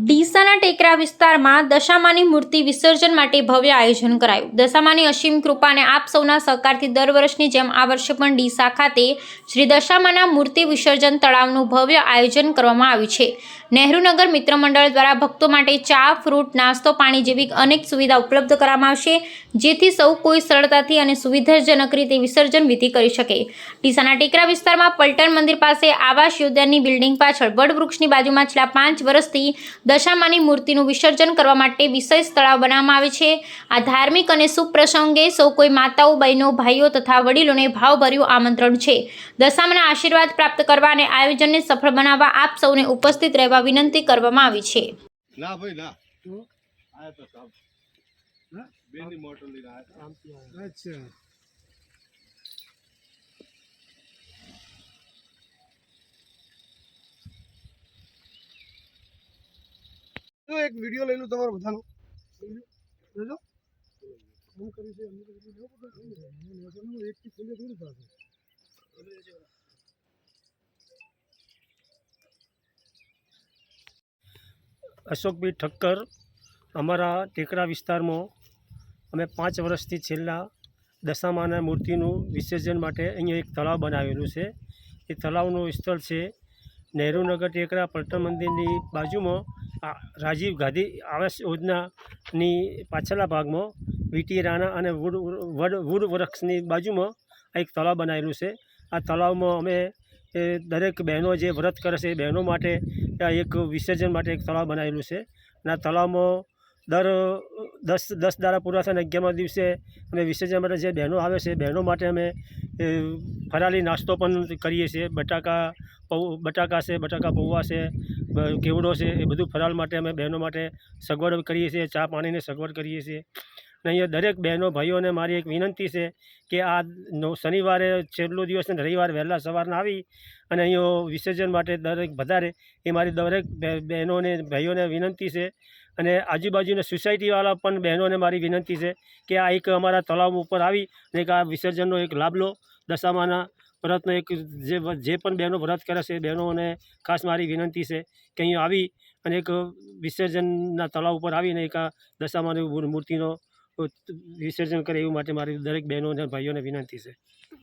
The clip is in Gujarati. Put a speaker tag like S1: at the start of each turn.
S1: ડીસાના ટેકરા વિસ્તારમાં દશામાની મૂર્તિ વિસર્જન માટે ભવ્ય આયોજન કરાયું। દશામાની અસીમ કૃપા અને આપ સૌના સહકારથી દર વર્ષની જેમ આ વર્ષે પણ ડીસા ખાતે શ્રી દશામાના મૂર્તિ વિસર્જન તળાવનું ભવ્ય આયોજન કરવામાં આવ્યું છે। નહેરુનગર મિત્ર મંડળ દ્વારા ભક્તો માટે ચા, ફ્રૂટ, નાસ્તો, પાણી જેવી અનેક સુવિધા ઉપલબ્ધ કરવામાં આવશે, જેથી સૌ કોઈ સરળતાથી અને સુવિધાજનક રીતે વિસર્જન વિધિ કરી શકે। ડીસાના ટેકરા વિસ્તારમાં પલટણ મંદિર પાસે આવાસ યોજનાની બિલ્ડિંગ પાછળ વડવૃક્ષની બાજુમાં છેલ્લા 5 વર્ષથી દશામાની મૂર્તિનું વિસર્જન કરવા માટે વિશેષ તળાવ બનાવવામાં આવે છે। આ ધાર્મિક અને શુભ પ્રસંગે સૌ કોઈ માતાઓ, બહેનો, ભાઈઓ તથા વડીલોને ભાવભર્યું આમંત્રણ છે। દશામાના આશીર્વાદ પ્રાપ્ત કરવા અને આયોજનને સફળ બનાવવા આપ સૌને ઉપસ્થિત રહેવા વિનંતી કરવામાં આવી છે।
S2: ના ભાઈ ના આયા તો સાહેબ હા બેની મોટર લઈને આયા અચ્છા તો એક વિડિયો લઈ લો તમારો બધાનો લેજો હું કરી છે અમને તો બધું નો એક થી ખોલે થોડું થાય
S3: અશોકભાઈ ઠક્કર અમારા ટેકરા વિસ્તારમાં અમે 5 વર્ષથી છેલ્લા દશામાના મૂર્તિનું વિસર્જન માટે અહીંયા એક તળાવ બનાવેલું છે। એ તળાવનું સ્થળ છે નહેરુનગર ટેકરા પલટણ મંદિરની બાજુમાં રાજીવ ગાંધી આવાસ યોજનાની પાછળના ભાગમાં વીટી રાણા અને વુડ વૃક્ષની બાજુમાં એક તળાવ બનાવેલું છે। આ તળાવમાં અમે દરેક બહેનો જે વ્રત કરે છે એ બહેનો માટે એક વિસર્જન માટે એક તળાવ બનાવેલું છે। અને આ તળાવમાં દર 10 દાડા પૂરા થાય અને 11મા દિવસે અમે વિસર્જન માટે જે બહેનો આવે છે બહેનો માટે અમે ફરાળી નાસ્તો પણ કરીએ છીએ। બટાકા છે, બટાકા પૌવા છે, કેવડો છે, એ બધું ફરાળ માટે અમે બહેનો માટે સગવડ કરીએ છીએ। ચા પાણીની સગવડ કરીએ છીએ। અને અહીંયા દરેક બહેનો ભાઈઓને મારી એક વિનંતી છે કે આ શનિવારે છેલ્લો દિવસ અને રવિવારે વહેલા સવારના આવી અને અહીંયા વિસર્જન માટે દરેક વધારે એ મારી દરેક બહેનોને ભાઈઓને વિનંતી છે। અને આજુબાજુના સોસાયટીવાળા પણ બહેનોને મારી વિનંતી છે કે આ એક અમારા તળાવ ઉપર આવી અને એક આ વિસર્જનનો એક લાભ લો। દશામાના વ્રતનો એક જે પણ બહેનો વ્રત કરે છે એ બહેનોને ખાસ મારી વિનંતી છે કે અહીંયા આવી અને એક વિસર્જનના તળાવ ઉપર આવીને એક આ દશામાની મૂર્તિનો વિસર્જન કરે એવું માટે મારી દરેક બહેનો અને ભાઈઓને વિનંતી છે।